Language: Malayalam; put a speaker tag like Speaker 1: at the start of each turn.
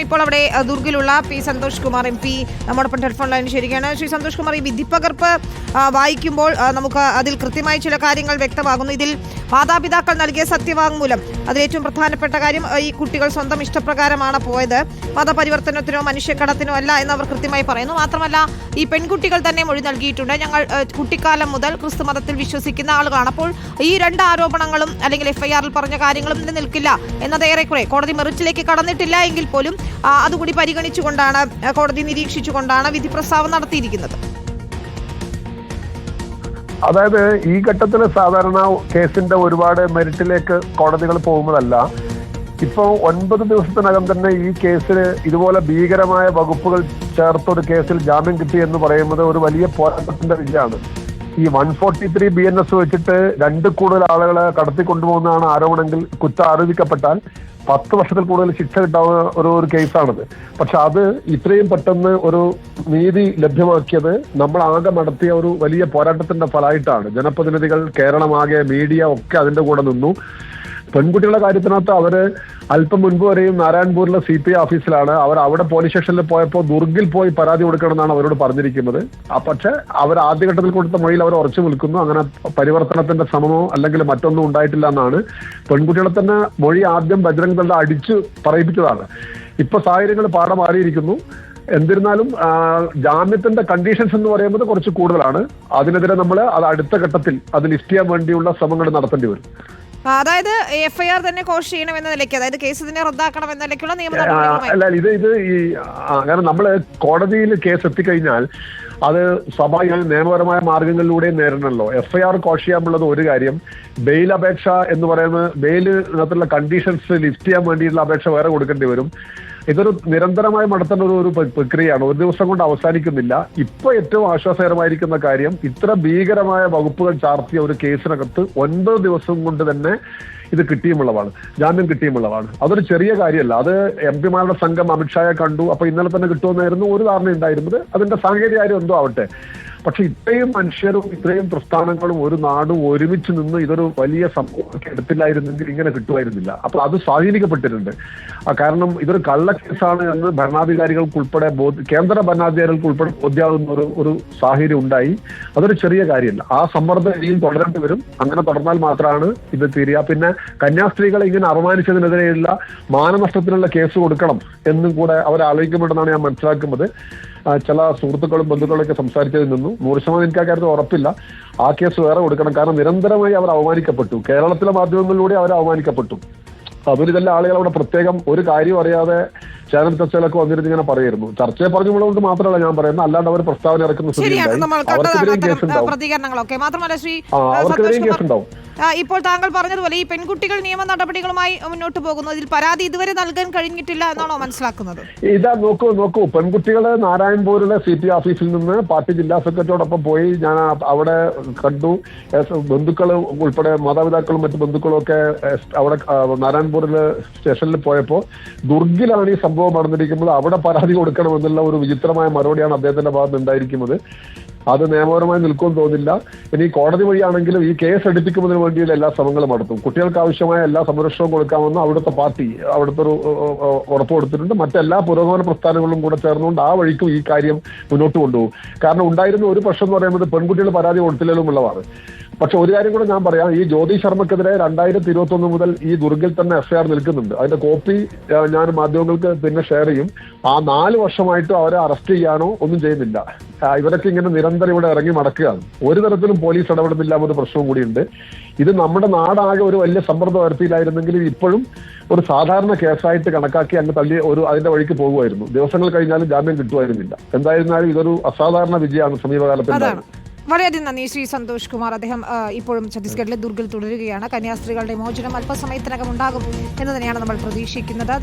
Speaker 1: ഇപ്പോൾ അവിടെ ദുർഗിലുള്ള പി സന്തോഷ് കുമാർ MP നമ്മോടൊപ്പം ടെലിഫോൺ ലൈനിൽ ശരിയാണ്. ശ്രീ സന്തോഷ് കുമാർ, ഈ വിധിപ്പകർപ്പ് വായിക്കുമ്പോൾ നമുക്ക് അതിൽ കൃത്യമായി ചില കാര്യങ്ങൾ വ്യക്തമാകുന്നു. ഇതിൽ മാതാപിതാക്കൾ നൽകിയ സത്യവാങ്മൂലം, അതിലേറ്റവും പ്രധാനപ്പെട്ട കാര്യം ഈ കുട്ടികൾ സ്വന്തം ഇഷ്ടപ്രകാരമാണ് പോയത്, മതപരിവർത്തനത്തിനോ മനുഷ്യക്കടത്തിനോ അല്ല എന്ന് അവർ കൃത്യമായി പറയുന്നു. മാത്രമല്ല ഈ പെൺകുട്ടികൾ തന്നെ മൊഴി നൽകിയിട്ടുണ്ട്, ഞങ്ങൾ കുട്ടിക്കാലം മുതൽ ക്രിസ്തു മതത്തിൽ വിശ്വസിക്കുന്ന ആളുകളാണ്. അപ്പോൾ ഈ രണ്ട് ആരോപണങ്ങളും അല്ലെങ്കിൽ FIR-ൽ പറഞ്ഞ കാര്യങ്ങളും നിലനിൽക്കില്ല എന്നത് ഏറെക്കുറെ കോടതി മെറിറ്റിലേക്ക് കടന്നിട്ടില്ല എങ്കിൽ പോലും അതുകൂടി പരിഗണിച്ചുകൊണ്ടാണ്, കോടതി നിരീക്ഷിച്ചുകൊണ്ടാണ് വിധി പ്രസ്താവന നടത്തിയിരിക്കുന്നത്.
Speaker 2: അതായത് ഈ ഘട്ടത്തിൽ സാധാരണ കേസിന്റെ ഒരുപാട് മെറിറ്റിലേക്ക് കോടതികൾ പോകുന്നതല്ല. ഇപ്പോൾ 9 ദിവസത്തിനകം തന്നെ ഈ കേസിൽ ഇതുപോലെ ഭീകരമായ വകുപ്പുകൾ ചേർത്തൊരു കേസിൽ ജാമ്യം കിട്ടി എന്ന് പറയുന്നത് ഒരു വലിയ പോരാട്ടത്തിന്റെ വിജയമാണ്. ഈ 143 BNS വെച്ചിട്ട് 2 കൂടുതൽ ആളുകളെ കടത്തിക്കൊണ്ടുപോകുന്നതാണ് ആരോപണമെങ്കിൽ, കുറ്റം ആരോപിക്കപ്പെട്ടാൽ 10 വർഷത്തിൽ കൂടുതൽ ശിക്ഷ കിട്ടാവുന്ന ഒരു കേസാണിത്. പക്ഷെ അത് ഇത്രയും പെട്ടെന്ന് ഒരു നീതി ലഭ്യമാക്കിയത് നമ്മൾ ആകെ നടത്തിയ ഒരു വലിയ പോരാട്ടത്തിന്റെ ഫലമായിട്ടാണ്. ജനപ്രതിനിധികൾ, കേരളമാകെ, മീഡിയ ഒക്കെ അതിന്റെ കൂടെ നിന്നു. പെൺകുട്ടികളുടെ കാര്യത്തിനകത്ത് അവര് അല്പം മുൻപ് വരെയും നാരായൺപൂരിലെ CPI ഓഫീസിലാണ്. അവർ അവിടെ പോലീസ് സ്റ്റേഷനിൽ പോയപ്പോൾ ദുർഗിൽ പോയി പരാതി കൊടുക്കണമെന്നാണ് അവരോട് പറഞ്ഞിരിക്കുന്നത്. പക്ഷെ അവർ ആദ്യഘട്ടത്തിൽ കൊടുത്ത മൊഴിയിൽ അവർ ഉറച്ചു നിൽക്കുന്നു. അങ്ങനെ പരിവർത്തനത്തിന്റെ ശ്രമമോ അല്ലെങ്കിൽ മറ്റൊന്നും ഉണ്ടായിട്ടില്ല എന്നാണ്. പെൺകുട്ടികളെ തന്നെ മൊഴി ആദ്യം ബജ്രംഗ് ദൾ അടിച്ചു പറയിപ്പിച്ചതാണ്. ഇപ്പൊ സാഹചര്യങ്ങൾ പാടെ മാറിയിരിക്കുന്നു. എന്നിരുന്നാലും ജാമ്യത്തിന്റെ കണ്ടീഷൻസ് എന്ന് പറയുന്നത് കുറച്ച് കൂടുതലാണ്. അതിനെതിരെ നമ്മൾ അത് അടുത്ത ഘട്ടത്തിൽ അത് ലിസ്റ്റ് ചെയ്യാൻ വേണ്ടിയുള്ള ശ്രമങ്ങൾ നടത്തേണ്ടി വരും.
Speaker 1: അതായത് FIR തന്നെ കോഷ് ചെയ്യണം എന്ന നിലയ്ക്ക്, അതായത് കേസ് തന്നെ റദ്ദാക്കണം എന്ന നിലയ്ക്കുള്ള നിയമ
Speaker 2: അല്ല, ഇത് ഈ കാരണം നമ്മള് കോടതിയിൽ കേസ് എത്തിക്കഴിഞ്ഞാൽ അത് സ്വാഭാവികമായി നിയമപരമായ മാർഗങ്ങളിലൂടെ നേരിടണമല്ലോ. FIR കോഷ് ചെയ്യാനുള്ളത് ഒരു കാര്യം, ബെയിൽ അപേക്ഷ എന്ന് പറയുന്നത് ബെയിലിനകത്തുള്ള കണ്ടീഷൻസ് ലിസ്റ്റ് ചെയ്യാൻ വേണ്ടിയിട്ടുള്ള അപേക്ഷ വേറെ കൊടുക്കേണ്ടി വരും. ഇതൊരു നിരന്തരമായി നടത്തുന്ന ഒരു പ്രക്രിയയാണ്, ഒരു ദിവസം കൊണ്ട് അവസാനിക്കുന്നില്ല. ഇപ്പൊ ഏറ്റവും ആശ്വാസകരമായിരിക്കുന്ന കാര്യം, ഇത്ര ഭീകരമായ വകുപ്പുകൾ ചാർത്തിയ ഒരു കേസിനകത്ത് 9 ദിവസം കൊണ്ട് തന്നെ ഇത് കിട്ടിയുമുള്ളതാണ്, ജാമ്യം കിട്ടിയുമുള്ളതാണ്. അതൊരു ചെറിയ കാര്യമല്ല. അത് MP-മാരുടെ സംഘം അമിത്ഷായെ കണ്ടു. അപ്പൊ ഇന്നലെ തന്നെ കിട്ടുമെന്നായിരുന്നു ഒരു ധാരണ ഉണ്ടായിരുന്നത്. അതിന്റെ സാങ്കേതിക കാര്യം എന്തോ ആവട്ടെ. പക്ഷെ ഇത്രയും മനുഷ്യരും ഇത്രയും പ്രസ്ഥാനങ്ങളും ഒരു നാടും ഒരുമിച്ച് നിന്ന് ഇതൊരു വലിയ സംഭവമൊക്കെ എടുത്തില്ലായിരുന്നെങ്കിൽ ഇങ്ങനെ കിട്ടുമായിരുന്നില്ല. അപ്പൊ അത് സ്വാധീനിക്കപ്പെട്ടിട്ടുണ്ട്. കാരണം ഇതൊരു കള്ളക്കേസാണ് എന്ന് ഭരണാധികാരികൾക്കുൾപ്പെടെ കേന്ദ്ര ഭരണാധികാരികൾക്കുൾപ്പെടെ ബോധ്യാവുന്ന ഒരു സാഹചര്യം ഉണ്ടായി. അതൊരു ചെറിയ കാര്യമല്ല. ആ സമ്മർദ്ദം ഇനിയും തുടരേണ്ടി വരും. അങ്ങനെ തുടർന്നാൽ മാത്രമാണ് ഇത് തീരുക. പിന്നെ കന്യാസ്ത്രീകളെ ഇങ്ങനെ അപമാനിച്ചതിനെതിരെയുള്ള മാനനഷ്ടത്തിനുള്ള കേസ് കൊടുക്കണം എന്നും കൂടെ അവർ ആലോചിക്കുന്നുണ്ടെന്നാണ് ഞാൻ മനസ്സിലാക്കുന്നത്. ചില സുഹൃത്തുക്കളും ബന്ധുക്കളൊക്കെ സംസാരിച്ചതിൽ നിന്നും 100% എനിക്ക് ആ കാര്യത്തിൽ ഉറപ്പില്ല. ആ കേസ് വേറെ കൊടുക്കണം. കാരണം നിരന്തരമായി അവർ അവമാനിക്കപ്പെട്ടു. കേരളത്തിലെ മാധ്യമങ്ങളിലൂടെ അവർ അവമാനിക്കപ്പെട്ടു. അവരിതെല്ലാം ആളുകൾ അവിടെ പ്രത്യേകം ഒരു കാര്യം അറിയാതെ ചാനൽ ചർച്ചയിലൊക്കെ വന്നിരുന്ന് ഇങ്ങനെ പറയായിരുന്നു. ചർച്ചയെ പറഞ്ഞുകൊണ്ട് മാത്രമല്ല ഞാൻ പറയുന്നത്, അല്ലാണ്ട് അവർ പ്രസ്താവന ഇറക്കുന്ന അവർക്കെതിരെയും കേസ് ഉണ്ടാവും.
Speaker 1: ഇപ്പോൾ താങ്കൾ പറഞ്ഞതുപോലെ ഈ പെൺകുട്ടികൾ നിയമ നടപടികളുമായി മുന്നോട്ട് പോകുന്നു. ഇതിൽ പരാതി ഇതുവരെ നൽകാൻ കഴിഞ്ഞിട്ടില്ല എന്നാണോ മനസ്സിലാക്കുന്നത്?
Speaker 2: ഇതാ നോക്കൂ, പെൺകുട്ടികളെ നാരായൺപൂരിലെ CPI ഓഫീസിൽ നിന്ന് പാർട്ടി ജില്ലാ സെക്രട്ടറിയോടൊപ്പം പോയി ഞാൻ അവിടെ കണ്ടു. ബന്ധുക്കൾ ഉൾപ്പെടെ മാതാപിതാക്കളും മറ്റു ബന്ധുക്കളും ഒക്കെ അവിടെ നാരായൺപൂരിലെ സ്റ്റേഷനിൽ പോയപ്പോൾ ദുർഗിലാണ് ഈ സംഭവം നടന്നിരിക്കുന്നത്, അവിടെ പരാതി കൊടുക്കണമെന്നുള്ള ഒരു വിചിത്രമായ മറുപടിയാണ് അദ്ദേഹത്തിന്റെ ഭാഗത്ത് ഉണ്ടായിരിക്കുന്നത്. അത് നിയമപരമായി നിൽക്കുമെന്ന് തോന്നില്ല. ഇനി കോടതി വഴിയാണെങ്കിലും ഈ കേസ് എടുപ്പിക്കുന്നതിന് വേണ്ടിയുള്ള എല്ലാ ശ്രമങ്ങളും നടത്തും. കുട്ടികൾക്ക് ആവശ്യമായ എല്ലാ സംരക്ഷണവും കൊടുക്കാമെന്ന് അവിടുത്തെ പാർട്ടി അവിടുത്തെ ഒരു ഉറപ്പ് കൊടുത്തിട്ടുണ്ട്. മറ്റെല്ലാ പുരോഗമന പ്രസ്ഥാനങ്ങളും കൂടെ ചേർന്നുകൊണ്ട് ആ വഴിക്കും ഈ കാര്യം മുന്നോട്ട് കൊണ്ടുപോകും. കാരണം ഉണ്ടായിരുന്ന ഒരു പ്രശ്നം എന്ന് പറയുന്നത് പെൺകുട്ടികൾ പരാതി കൊടുത്തില്ലെങ്കിലും ഉള്ളതാണ്. പക്ഷെ ഒരു കാര്യം കൂടെ ഞാൻ പറയാം, ഈ ജ്യോതി ശർമ്മക്കെതിരെ 2021 മുതൽ ഈ ദുർഗിൽ തന്നെ FIR നിൽക്കുന്നുണ്ട്. അതിന്റെ കോപ്പി ഞാൻ മാധ്യമങ്ങൾക്ക് പിന്നെ ഷെയർ ചെയ്യും. ആ 4 വർഷമായിട്ടും അവരെ അറസ്റ്റ് ചെയ്യാനോ ഒന്നും ചെയ്യുന്നില്ല. ഇവരൊക്കെ ഇങ്ങനെ നിരന്തരം ഇവിടെ ഇറങ്ങി നടക്കുകയാണ്. ഒരു തരത്തിലും പോലീസ് ഇടപെടുന്നില്ല എന്നൊരു പ്രശ്നവും കൂടിയുണ്ട്. ഇത് നമ്മുടെ നാടാകെ ഒരു വലിയ സമ്മർദ്ദം വരുത്തിയില്ലായിരുന്നെങ്കിലും ഇപ്പോഴും ഒരു സാധാരണ കേസായിട്ട് കണക്കാക്കി അങ്ങ് തള്ളി അതിന്റെ വഴിക്ക് പോകുമായിരുന്നു. ദിവസങ്ങൾ കഴിഞ്ഞാലും ജാമ്യം കിട്ടുമായിരുന്നില്ല. എന്തായിരുന്നാലും ഇതൊരു അസാധാരണ വിജയമാണ് സമീപകാലത്ത്.
Speaker 1: വളരെയധികം നന്ദി ശ്രീ സന്തോഷ് കുമാർ. അദ്ദേഹം ഇപ്പോഴും ഛത്തീസ്ഗഡിലെ ദുർഗിൽ തുടരുകയാണ്. കന്യാസ്ത്രീകളുടെ മോചനം അല്പസമയത്തിനകം ഉണ്ടാകും എന്ന് തന്നെയാണ് നമ്മൾ പ്രതീക്ഷിക്കുന്നത്.